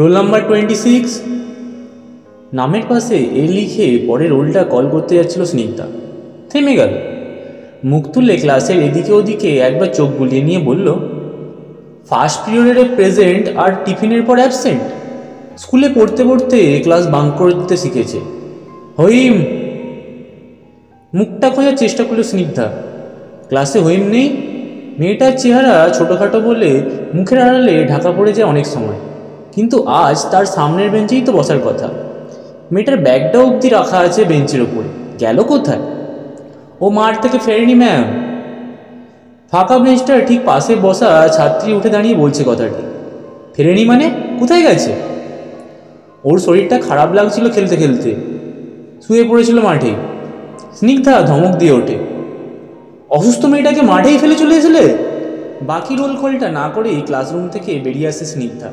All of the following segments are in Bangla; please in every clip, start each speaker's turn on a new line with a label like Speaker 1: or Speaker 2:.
Speaker 1: Roll number 26। নামের পাশে এ লিখে পরে রোলটা কল করতে যাচ্ছিল স্নিগ্ধা। থেমে গেল। মুখ তুলে ক্লাসের এদিকে ওদিকে একবার চোখ বুলিয়ে নিয়ে বলল, ফার্স্ট পিরিয়ডের প্রেজেন্ট আর টিফিনের পর অ্যাবসেন্ট। স্কুলে পড়তে পড়তে ক্লাস বাঙ্ক করতে শিখেছে। হইম। মুখটা খোঁজার চেষ্টা করল স্নিগ্ধা। ক্লাসে হইম নেই। মেয়েটার চেহারা ছোটোখাটো বলে মুখের আড়ালে ঢাকা পড়ে যায় অনেক সময়, কিন্তু আজ তার সামনের বেঞ্চেই তো বসার কথা। মেয়েটার ব্যাগটা অবধি রাখা আছে বেঞ্চের ওপরে। গেল কোথায়? ও মাঠ থেকে ফেরেনি ম্যাম। ফাঁকা বেঞ্চটার ঠিক পাশে বসা ছাত্রী উঠে দাঁড়িয়ে বলছে কথাটি। ফেরেনি মানে? কোথায় গেছে? ওর শরীরটা খারাপ লাগছিল খেলতে খেলতে, শুয়ে পড়েছিল মাঠেই। স্নিগ্ধা ধমক দিয়ে ওঠে, অসুস্থ মেয়েটাকে মাঠেই ফেলে চলে এসেলে? বাকি রোল কলটা না করেই ক্লাসরুম থেকে বেরিয়ে আসে স্নিগ্ধা।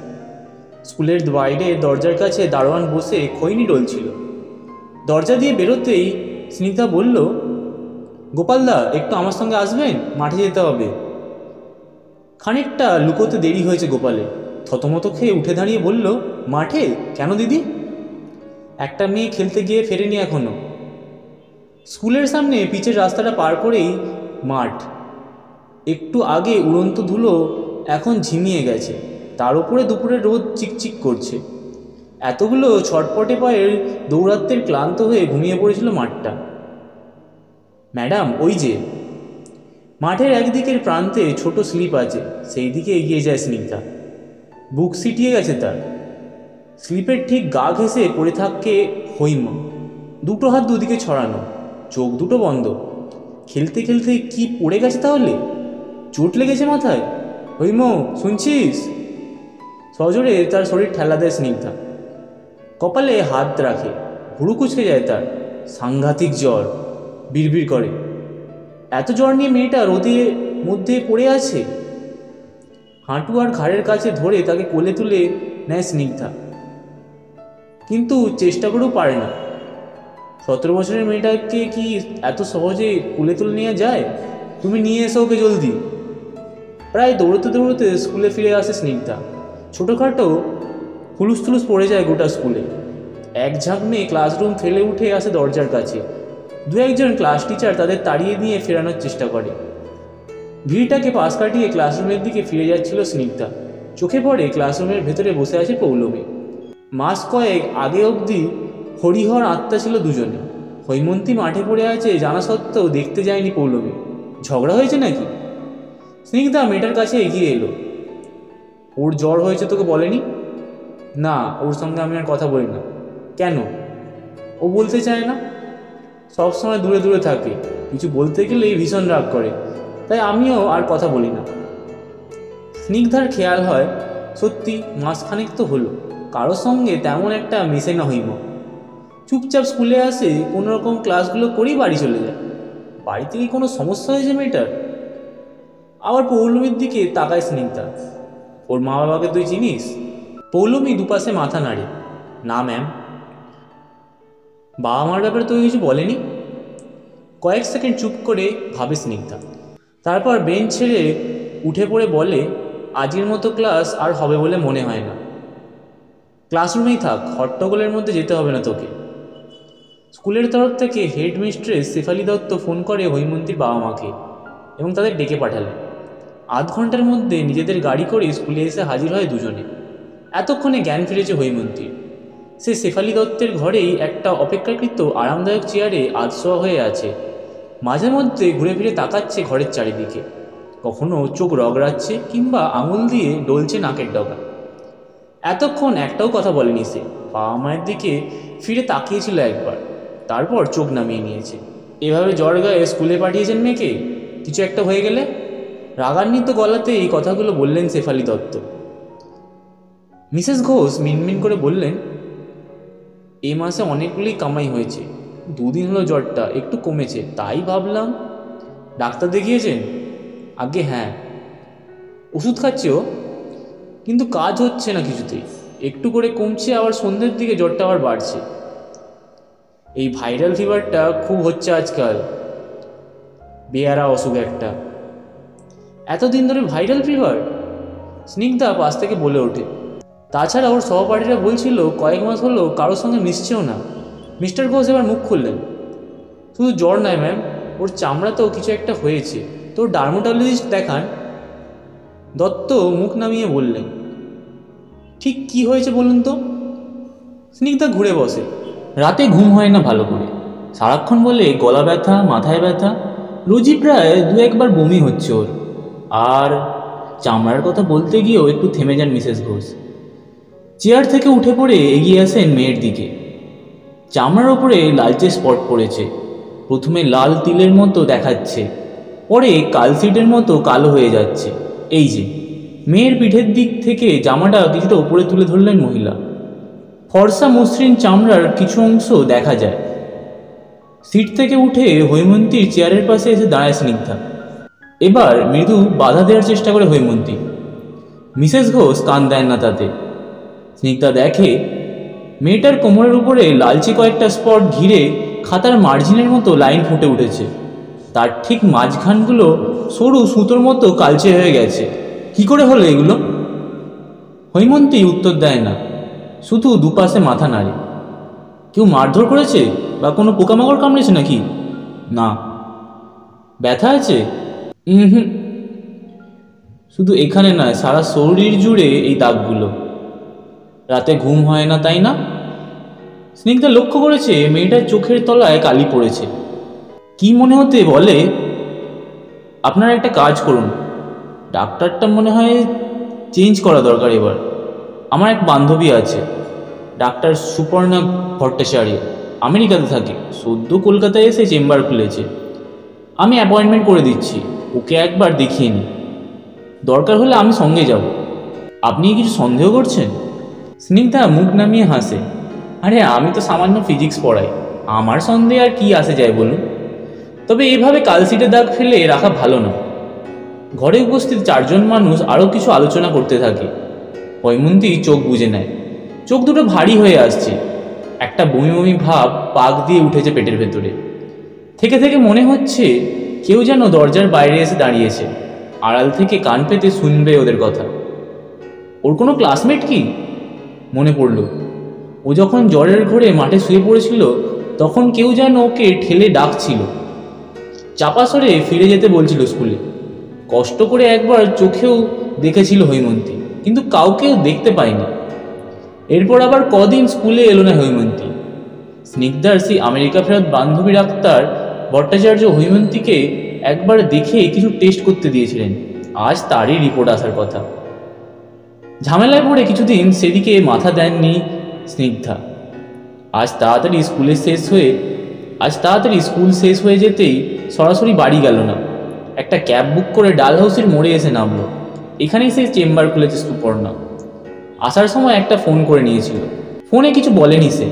Speaker 1: স্কুলের বাইরে দরজার কাছে দারোয়ান বসে খৈনি ডলছিল। দরজা দিয়ে বেরোতেই স্নিগ্ধা বলল, গোপালদা একটু আমার সঙ্গে আসবেন, মাঠে যেতে হবে। খানিকটা লুকোতে দেরি হয়েছে গোপালের। থতমত খেয়ে উঠে দাঁড়িয়ে বলল, মাঠে কেন দিদি? একটা মেয়ে খেলতে গিয়ে ফেরেনি এখনো। স্কুলের সামনে পিচের রাস্তাটা পার করেই মাঠ। একটু আগে উড়ন্ত ধুলো এখন ঝিমিয়ে গেছে, তার উপরে দুপুরের রোদ চিকচিক করছে। এতগুলো ছটপটে পায়ের দৌরাত্মের ক্লান্ত হয়ে ঘুমিয়ে পড়েছিল মাঠটা। ম্যাডাম ওই যে। মাঠের একদিকের প্রান্তে ছোট স্লিপ আছে, সেই দিকে এগিয়ে যায় স্নিগ্ধা। বুক সিটিয়ে গেছে তার। স্লিপের ঠিক গা ঘেঁষে পড়ে থাকে হৈম। দুটো হাত দুদিকে ছড়ানো, চোখ দুটো বন্ধ। খেলতে খেলতে কি পড়ে গেছে তাহলে? চোট লেগেছে মাথায়? হৈম শুনছিস? সজোরে তার শরীর ঠেলা দেয় স্নিগ্ধা। কপালে হাত রাখে, ভুরু কুচকে যায় তার। সাংঘাতিক জ্বর। বিড়বিড় করে, এত জ্বর নিয়ে মেয়েটা রোদের মধ্যে পড়ে আছে। হাঁটু আর ঘাড়ের কাছে ধরে তাকে কোলে তুলে নেয় স্নিগ্ধা, কিন্তু চেষ্টা করেও পারে না। 17 বছরের মেয়েটাকে কি এত সহজে কোলে তুলে নেওয়া যায়? তুমি নিয়ে এসো ওকে জলদি। প্রায় দৌড়তে দৌড়তে স্কুলে ফিরে আসে স্নিগ্ধা। ছোটোখাটো হুলুস থুলুস পড়ে যায় গোটা স্কুলে। এক ঝাঁক মেয়ে ক্লাসরুম ফেলে উঠে আসে দরজার কাছে। দু একজন ক্লাস টিচার তাদের তাড়িয়ে নিয়ে ফেরানোর চেষ্টা করে। ভিড়টাকে পাশ কাটিয়ে ক্লাসরুমের দিকে ফিরে যাচ্ছিল স্নিগ্ধা। চোখে পড়ে ক্লাসরুমের ভেতরে বসে আছে পৌলমী। মাস কয়েক আগে অবধি হরিহর আত্মা ছিল দুজনে। হৈমন্তী মাঠে পড়ে আছে জানা সত্ত্বেও দেখতে যায়নি পৌলমী। ঝগড়া হয়েছে নাকি? স্নিগ্ধা মেয়েটার কাছে এগিয়ে এলো। ওর জ্বর হয়েছে তোকে বলেনি? না, ওর সঙ্গে আমি আর কথা বলি না। কেন? ও বলতে চায় না, সবসময় দূরে দূরে থাকে। কিছু বলতে গেলেই ভীষণ রাগ করে, তাই আমিও আর কথা বলি না। স্নিগ্ধার খেয়াল হয়, সত্যি মাসখানেক তো হলো কারোর সঙ্গে তেমন একটা মেশে না হৈম। চুপচাপ স্কুলে আসে, কোনো রকম ক্লাসগুলো করেই বাড়ি চলে যায়। বাড়িতে কি কোনো সমস্যা হয়েছে মেয়েটার? আবার পৌলমীর দিকে তাকায় স্নিগ্ধা। ওর মা বাবাকে তুই চিনিস? পৌলমী দুপাশে মাথা নাড়ে, না ম্যাম। বাবা মার ব্যাপারে তো কিছু বলেনি? কয়েক সেকেন্ড চুপ করে ভাবে স্নিগ্ধা, তারপর বেঞ্চ ছেড়ে উঠে পড়ে বলে, আজকের মতো ক্লাস আর হবে বলে মনে হয় না। ক্লাসরুমেই থাক, হট্টগোলের মধ্যে যেতে হবে না তোকে। স্কুলের তরফ থেকে হেডমিস্ট্রেস শেফালি দত্ত ফোন করে হৈমন্তীর বাবা মাকে এবং তাদের ডেকে পাঠালেন। আধ ঘন্টার মধ্যে নিজেদের গাড়ি করে স্কুলে এসে হাজির হয় দুজনে। এতক্ষণে জ্ঞান ফিরেছে হৈমন্তীর। সে শেফালি দত্তের ঘরেই একটা অপেক্ষাকৃত আরামদায়ক চেয়ারে আধশোয়া হয়ে আছে। মাঝে মধ্যে ঘুরে ফিরে তাকাচ্ছে ঘরের চারিদিকে। কখনো চোখ রগড়াচ্ছে কিংবা আঙুল দিয়ে ডলছে নাকের ডগা। এতক্ষণ একটাও কথা বলেনি সে। বাবা মায়ের দিকে ফিরে তাকিয়েছিল একবার, তারপর চোখ নামিয়ে নিয়েছে। এভাবে জ্বর গায়ে স্কুলে পাঠিয়েছেন মেয়েকে, কিছু একটা হয়ে গেলে? রাগান্বিত গলাতে এই কথাগুলো বললেন শেফালি দত্ত। মিসেস ঘোষ মিনমিন করে বললেন, এই মাসে অনেকগুলি কামাই হয়েছে, 2 দিন হলো জ্বরটা একটু কমেছে, তাই ভাবলাম। ডাক্তার দেখিয়েছেন? আগে হ্যাঁ। ওষুধ খাচ্ছে ও, কিন্তু কাজ হচ্ছে না কিছুতেই। একটু করে কমছে, আবার সন্ধ্যের দিকে জ্বরটা আবার বাড়ছে। এই ভাইরাল ফিভারটা খুব হচ্ছে আজকাল, বেয়ারা অসুখ একটা। এতদিন ধরে ভাইরাল ফিভার? স্নিগ্ধা পাশ থেকে বলে ওঠে, তাছাড়া ওর সহপাঠীরা বলছিল কয়েক মাস হলো কারোর সঙ্গে মিশছেও না। মিস্টার ঘোষ এবার মুখ খুললেন। শুধু জ্বর নয় ম্যাম, ওর চামড়াতেও কিছু একটা হয়েছে, তো ডার্মাটোলজিস্ট দেখান। দত্ত মুখ নামিয়ে বললেন, ঠিক কি হয়েছে বলুন তো। স্নিগ্ধা ঘুরে বসে। রাতে ঘুম হয় না ভালো করে, সারাক্ষণ বলে গলা ব্যথা, মাথায় ব্যথা, রোজই প্রায় দু একবার বমি হচ্ছে ওর। আর চামড়ার কথা বলতে গিয়েও একটু থেমে যান মিসেস ঘোষ। চেয়ার থেকে উঠে পড়ে এগিয়ে আসেন মেয়ের দিকে। চামড়ার ওপরে লালচে স্পট পড়েছে, প্রথমে লাল তিলের মতো দেখাচ্ছে, পরে কালশিটের মতো কালো হয়ে যাচ্ছে। এই যে। মেয়ের পিঠের দিক থেকে জামাটা কিছুটা উপরে তুলে ধরলেন মহিলা। ফর্সা মসৃণ চামড়ার কিছু অংশ দেখা যায়। সিট থেকে উঠে হৈমন্তীর চেয়ারের পাশে এসে দাঁড়ায় স্নিগ্ধা। এবার মৃদু বাধা দেওয়ার চেষ্টা করে হৈমন্তী। মিসেস ঘোষ কান দেন না তাতে। স্নিগ্ধা দেখে মেয়েটার কোমরের উপরে লালচে কয়েকটা স্পট ঘিরে খাতার মার্জিনের মতো লাইন ফুটে উঠেছে। তার ঠিক মাঝখানগুলো সরু সুতোর মতো কালচে হয়ে গেছে। কি করে হলো এগুলো? হৈমন্তী উত্তর দেয় না, শুধু দুপাশে মাথা নাড়ে। কেউ মারধর করেছে বা কোনো পোকামাকড় কামড়েছে নাকি? না। ব্যথা আছে? হুম। শুধু এখানে নয়, সারা শরীর জুড়ে এই দাগগুলো। রাতে ঘুম হয় না তাই না? স্নিগ্ধা লক্ষ্য করেছে মেয়েটার চোখের তলায় কালি পড়েছে। কি মনে হতে বলে, আপনারা একটা কাজ করুন, ডাক্তারটা মনে হয় চেঞ্জ করা দরকার এবার। আমার এক বান্ধবী আছে, ডাক্তার সুপর্ণা ভট্টাচার্য, আমেরিকাতে থাকে, সদ্য কলকাতায় এসে চেম্বার খুলেছে। আমি অ্যাপয়েন্টমেন্ট করে দিচ্ছি, ওকে একবার দেখিয়ে নিই। দরকার হলে আমি সঙ্গে যাব। আপনি কিছু সন্দেহ করছেন? স্নিগ্ধা মুখ নামিয়ে হাসে। আরে আমি তো সামান্য ফিজিক্স পড়াই, আমার সন্দেহে আর কি আসে যায় বলুন। তবে এভাবে কালশিটে দাগ ফেলে রাখা ভালো না। ঘরে উপস্থিত চারজন মানুষ আরও কিছু আলোচনা করতে থাকে। হৈমন্তী চোখ বুজে নেয়। চোখ দুটো ভারী হয়ে আসছে, একটা বমি বমি ভাব পাক দিয়ে উঠেছে পেটের ভেতরে। থেকে থেকে মনে হচ্ছে কেউ যেন দরজার বাইরে এসে দাঁড়িয়েছে, আড়াল থেকে কান পেতে শুনবে ওদের কথা। ওর কোনো ক্লাসমেট কি? মনে পড়ল, ও যখন জ্বরের ঘোরে মাঠে শুয়ে পড়েছিল তখন কেউ যেন ওকে ঠেলে ডাকছিল, চাপা স্বরে ফিরে যেতে বলছিল স্কুলে। কষ্ট করে একবার চোখেও দেখেছিল হৈমন্তী, কিন্তু কাউকেও দেখতে পায়নি। এরপর আবার কদিন স্কুলে এলো না হৈমন্তী। স্নিগ্ধার সেই আমেরিকা ফেরত বান্ধবী ডাক্তার ভট্টাচার্য হৈমন্তীকে একবার দেখে কিছু টেস্ট করতে দিয়েছিলেন। আজ তারই রিপোর্ট আসার কথা। ঝামেলায় পড়ে কিছুদিন সেদিকে মাথা দেননি স্নিগ্ধা। আজ তাড়াতাড়ি স্কুল শেষ হয়ে যেতেই সরাসরি বাড়ি গেল না, একটা ক্যাব বুক করে ডালহাউসের মোড়ে এসে নামলো। এখানেই সে চেম্বার খুলেছে সুপর্ণা। আসার সময় একটা ফোন করে নিয়েছিল, ফোনে কিছু বলেনি সে।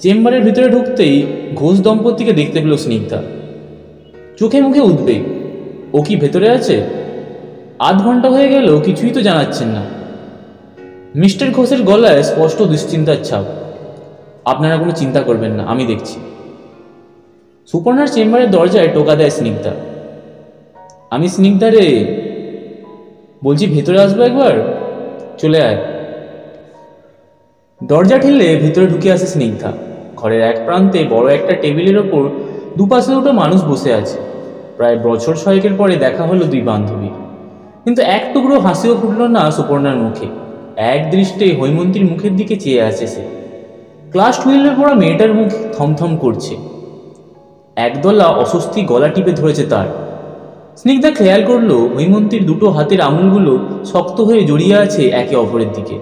Speaker 1: চেম্বারের ভিতরে ঢুকতেই ঘোষ দম্পতিকে দেখতে পেল স্নিগ্ধা। চোখে মুখে উদ্বেগ। ও কি ভেতরে আছে? আধ ঘন্টা হয়ে গেল, কিছুই তো জানাচ্ছেন না। মিস্টার ঘোষের গলায় স্পষ্ট দুশ্চিন্তার ছাপ। আপনারা কোনো চিন্তা করবেন না, আমি দেখছি। সুপর্ণার চেম্বারের দরজায় টোকা দেয় স্নিগ্ধা। আমি স্নিগ্ধা রে, বলছি ভেতরে আসবো একবার, চলে আয়। দরজা ঠেললে ভিতরে ঢুকে আসে স্নিগ্ধা। ঘরের এক প্রান্তে বড় একটা টেবিলের ওপর দুপাশে দুটো মানুষ বসে আছে। প্রায় বছর 6 পরে দেখা হলো দুই বান্ধবী, কিন্তু এক টুকরো হাসিও ফুটল না সুপর্ণার মুখে। এক দৃষ্টে হৈমন্তীর মুখের দিকে চেয়ে আছে সে। ক্লাস 12-এ পড়া মেয়েটার মুখ থমথম করছে, একদলা অস্বস্তি গলা টিপে ধরেছে তার। স্নিগ্ধা খেয়াল করলো হৈমন্তীর দুটো হাতের আঙুলগুলো শক্ত হয়ে জড়িয়ে আছে একে অপরের দিকে,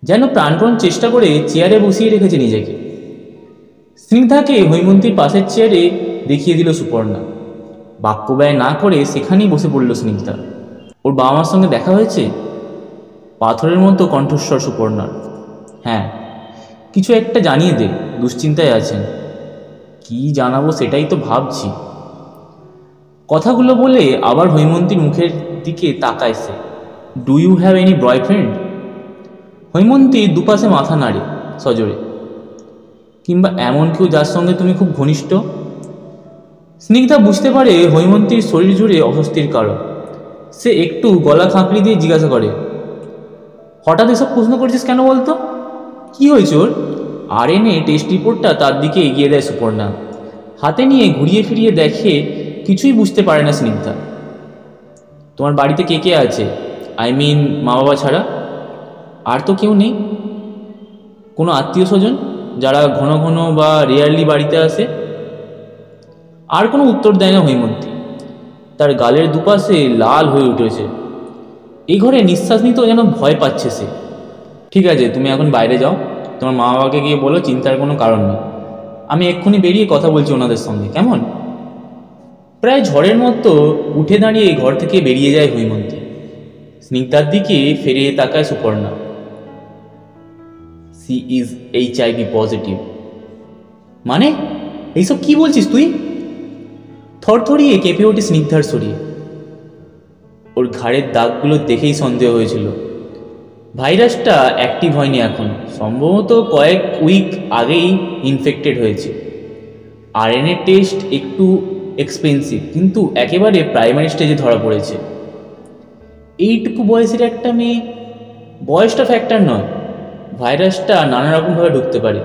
Speaker 1: যেন প্রাণপণ চেষ্টা করে চেয়ারে বসিয়ে রেখেছে নিজেকে। স্নিগ্ধাকে হৈমন্তীর পাশের চেয়ারে দেখিয়ে দিল সুপর্ণা। বাক্য ব্যয় না করে সেখানেই বসে পড়ল স্নিগ্ধা। ওর বাবা মার সঙ্গে দেখা হয়েছে? পাথরের মতো কণ্ঠস্বর সুপর্ণার। হ্যাঁ। কিছু একটা জানিয়ে দে, দুশ্চিন্তায় আছেন। কি জানাবো সেটাই তো ভাবছি। কথাগুলো বলে আবার হৈমন্তীর মুখের দিকে তাকায় সে। Do you have any boyfriend? Haimanti দুপাশে মাথা নাড়ে সজোরে। কিংবা এমন কেউ যার সঙ্গে তুমি খুব ঘনিষ্ঠ? স্নিগ্ধা বুঝতে পারে হৈমন্তীর শরীর জুড়ে অস্বস্তির কারণ। সে একটু গলা খাঁকড়ি দিয়ে জিজ্ঞাসা করে, হঠাৎ এসব প্রশ্ন করছিস কেন বলতো? কি হয়েছে ওর? RNA টেস্ট রিপোর্টটা তার দিকে এগিয়ে দেয় সুপর্ণা। হাতে নিয়ে ঘুরিয়ে ফিরিয়ে দেখে, কিছুই বুঝতে পারে না স্নিগ্ধা। তোমার বাড়িতে কে কে আছে? আই মিন মা বাবা ছাড়া? আর তো কেউ নেই? কোনো আত্মীয় স্বজন যারা ঘন ঘন বা রেয়ারলি বাড়িতে আসে? আর কোনো উত্তর দেয় না হৈমন্তী। তার গালের দুপাশে লাল হয়ে উঠেছে। এই ঘরে নিঃশ্বাস নিতেও যেন ভয় পাচ্ছে সে। ঠিক আছে, তুমি এখন বাইরে যাও, তোমার মা বাবাকে গিয়ে বলো চিন্তার কোনো কারণ নেই। আমি এক্ষুনি বেরিয়ে কথা বলছি ওনাদের সঙ্গে, কেমন? প্রায় ঝড়ের মতো উঠে দাঁড়িয়ে ঘর থেকে বেরিয়ে যায় হৈমন্তী। স্নিগ্ধার দিকে ফিরে তাকায় Suparna. She is HIV positive. মানে এইসব কি বলছিস তুই? থরথরিয়ে কেঁপে ওঠে স্নিগ্ধার শরীর। ওর ঘাড়ের দাগগুলো দেখেই সন্দেহ হয়েছিল। ভাইরাসটা অ্যাক্টিভ হয়নি এখন, সম্ভবত কয়েক উইক আগেই ইনফেক্টেড হয়েছে। RNA টেস্ট একটু এক্সপেন্সিভ, কিন্তু একেবারে প্রাইমারি স্টেজে ধরা পড়েছে। এইটুকু বয়সের একটা মেয়ে, বয়সটা ফ্যাক্টর নয়, ভাইরাসটা নানা রকমভাবে ঢুকতে পারে।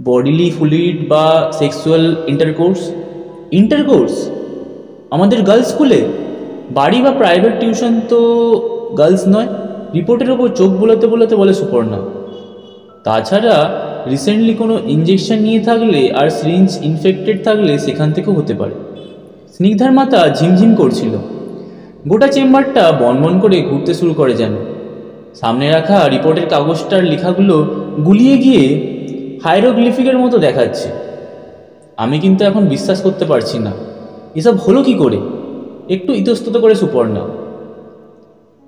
Speaker 1: বডিলি ফ্লুইড বা সেক্সুয়াল ইন্টারকোর্স আমাদের গার্লস স্কুলে? বাড়ি বা প্রাইভেট টিউশন তো গার্লস নয়। রিপোর্টের ওপর চোখ বোলাতে বোলাতে বলে সুপর্ণা। তাছাড়া রিসেন্টলি কোনো ইঞ্জেকশন নিয়ে থাকলে আর সিরিঞ্জ ইনফেক্টেড থাকলে সেখান থেকেও হতে পারে। স্নিগ্ধার মাথা ঝিমঝিম করছিল। গোটা চেম্বারটা বনবন করে ঘুরতে শুরু করে যেন। সামনে রাখা রিপোর্টের কাগজটার লেখাগুলো গুলিয়ে গিয়ে হাইরোগ্লিফিকের মতো দেখাচ্ছে। আমি কিন্তু এখন বিশ্বাস করতে পারছি না, এসব হলো কি করে? একটু ইতস্তত করে সুপর্ণা।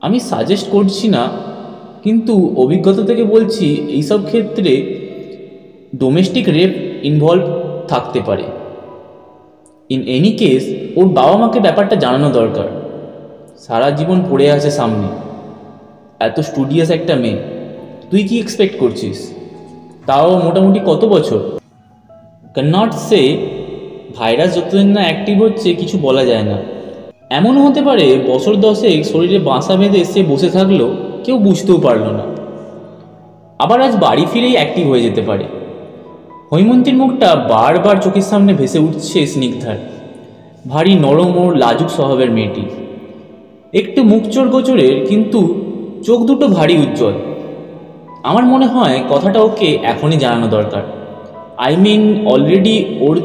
Speaker 1: আমি সাজেস্ট করছি না, কিন্তু অভিজ্ঞতা থেকে বলছি এইসব ক্ষেত্রে ডোমেস্টিক রেপ ইনভলভ থাকতে পারে। ইন এনি কেস ওর বাবা মাকে ব্যাপারটা জানানো দরকার। সারা জীবন পড়ে আছে সামনে। এত স্টুডিয়াস একটা মেয়ে, তুই কি এক্সপেক্ট করছিস? তাও মোটামুটি কত বছর? ক্যানট সে। ভাইরাস যতদিন না অ্যাক্টিভ হচ্ছে কিছু বলা যায় না। এমনও হতে পারে বছর 10 শরীরে বাসা বেঁধে সে বসে থাকলো, কেউ বুঝতেও পারল না। আবার আজ বাড়ি ফিরেই অ্যাক্টিভ হয়ে যেতে পারে। হৈমন্তীর মুখটা বারবার চোখের সামনে ভেসে উঠছে স্নিগ্ধার। ভারী নরম ও লাজুক স্বভাবের মেয়েটি, একটু মুখচোর গোচরের, কিন্তু চোখ দুটো ভারী উজ্জ্বল। আমার মনে হয় কথাটা ওকে এখনই জানানো দরকার। আই মিন অলরেডি ওর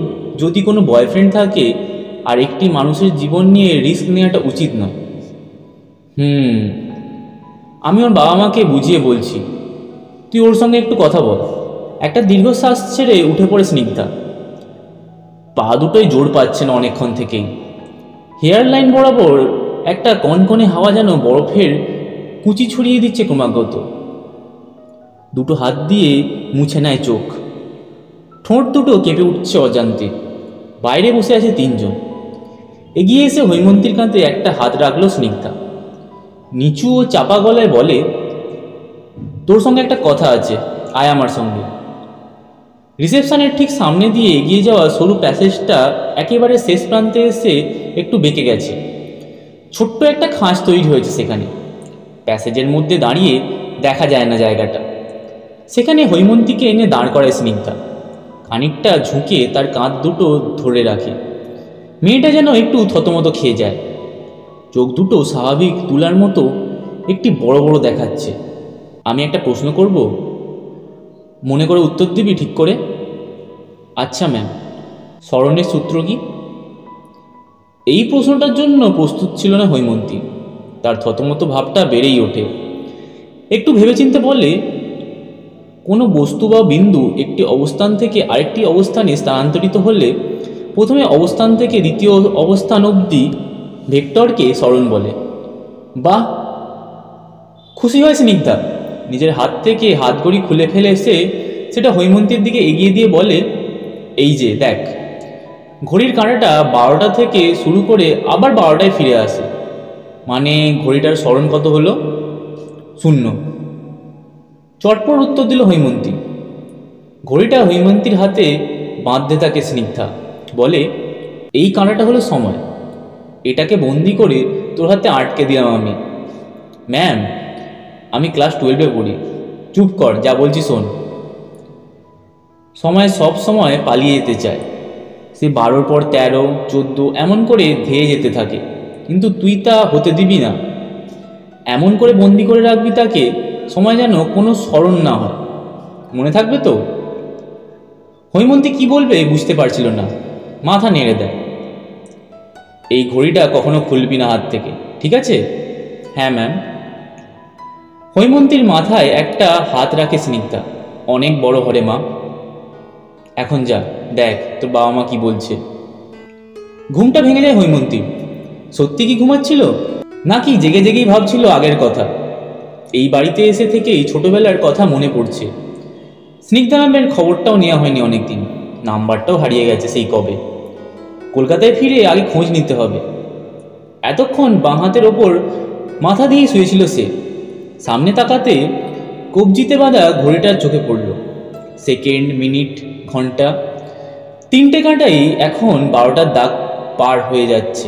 Speaker 1: যদি কোনো বয়ফ্রেন্ড থাকে, আর একটি মানুষের জীবন নিয়ে রিস্ক নেওয়াটা উচিত নয়। আমি ওর বাবা মাকে বুঝিয়ে বলছি, তুই ওর সঙ্গে একটু কথা বল। একটা দীর্ঘশ্বাস ছেড়ে উঠে পড়ে স্নিগ্ধা। পা দুটোই জোর পাচ্ছে না অনেকক্ষণ থেকেই। হেয়ার লাইন বরাবর একটা কনকনে হাওয়া যেন বরফের কুচি ছড়িয়ে দিচ্ছে ক্রমাগত। দুটো হাত দিয়ে মুছে নেয় চোখ। ঠোঁট দুটো কেঁপে উঠছে অজান্তে। বাইরে বসে আছে 3 জন। এগিয়ে এসে হৈমন্তীর কাঁধে একটা হাত রাখলো স্নিগ্ধা। নিচু ও চাপা গলায় বলে, তোর সঙ্গে একটা কথা আছে, আয় আমার সঙ্গে। রিসেপশনের ঠিক সামনে দিয়ে এগিয়ে যাওয়া সরু প্যাসেজটা একেবারে শেষ প্রান্তে এসে একটু বেঁকে গেছে। ছোট্ট একটা খাঁজ তৈরি হয়েছে সেখানে। প্যাসেজের মধ্যে দাঁড়িয়ে দেখা যায় না জায়গাটা। সেখানে হৈমন্তীকে এনে দাঁড় করায় স্নিগ্ধা। খানিকটা ঝুঁকে তার কাঁধ দুটো ধরে রাখে। মেয়েটা যেন একটু থতমত খেয়ে যায়। চোখ দুটো স্বাভাবিক তুলার মতো একটি বড় বড় দেখাচ্ছে। আমি একটা প্রশ্ন করব, মনে করে উত্তর দিবি ঠিক করে? আচ্ছা ম্যাম, স্মরণের সূত্র কি? এই প্রশ্নটার জন্য প্রস্তুত ছিল না হৈমন্তী। তার থতমত ভাবটা বেড়েই ওঠে। একটু ভেবেচিন্তে বলে, কোনো বস্তু বা বিন্দু একটি অবস্থান থেকে আরেকটি অবস্থানে স্থানান্তরিত হলে প্রথমে অবস্থান থেকে দ্বিতীয় অবস্থান অবধি ভেক্টরকে স্মরণ বলে। বাহ! খুশি হয় স্নিগ্ধা। নিজের হাত থেকে হাতঘড়ি খুলে ফেলে সেটা হৈমন্তীর দিকে এগিয়ে দিয়ে বলে, এই যে দেখ, ঘড়ির কাঁটাটা 12টা থেকে শুরু করে আবার 12টায় ফিরে আসে। মানে ঘড়িটার স্মরণ কত হলো? 0। চটপট উত্তর দিল হৈমন্তী। ঘড়িটা হৈমন্তীর হাতে বাঁধতে থাকে স্নিগ্ধা। বলে, এই কাঁটাটা হলো সময়। এটাকে বন্দি করে তোর হাতে আটকে দিলাম আমি। ম্যাম, আমি ক্লাস 12-এ পড়ি। চুপ কর, যা বলছি শোন। সময় সব সময় পালিয়ে যেতে চায়। সে 12-র পর 13, 14 এমন করে ধেয়ে যেতে থাকে, কিন্তু তুই তা হতে দিবি না। এমন করে বন্দি করে রাখবি তাকে, সময় যেন কোনো স্মরণ না হয়। মনে থাকবে তো? হৈমন্তী কি বলবে বুঝতে পারছিল না, মাথা নেড়ে দেয়। এই ঘড়িটা কখনো খুলবি না হাত থেকে, ঠিক আছে? হ্যাঁ ম্যাম। হৈমন্তীর মাথায় একটা হাত রাখে স্নিগ্ধা। অনেক বড় হরে মা, এখন যা, দেখ তোর বাবা মা কি বলছে। ঘুমটা ভেঙে যায় হৈমন্তী। সত্যি কি ঘুমাচ্ছিল, নাকি জেগে জেগেই ভাবছিল আগের কথা? এই বাড়িতে এসে থেকেই ছোটবেলার কথা মনে পড়ছে। স্নিগ্ধা ম্যামের খবরটাও নেওয়া হয়নি অনেকদিন, নাম্বারটাও হারিয়ে গেছে সেই কবে। কলকাতায় ফিরে আগে খোঁজ নিতে হবে। এতক্ষণ বাঁ হাতের ওপর মাথা দিয়ে শুয়েছিল সে। সামনে তাকাতে কবজিতে বাঁধা ঘড়িটার চোখে পড়ল। সেকেন্ড, মিনিট, ঘন্টা, 3টে কাঁটাই এখন 12টার দাগ পার হয়ে যাচ্ছে।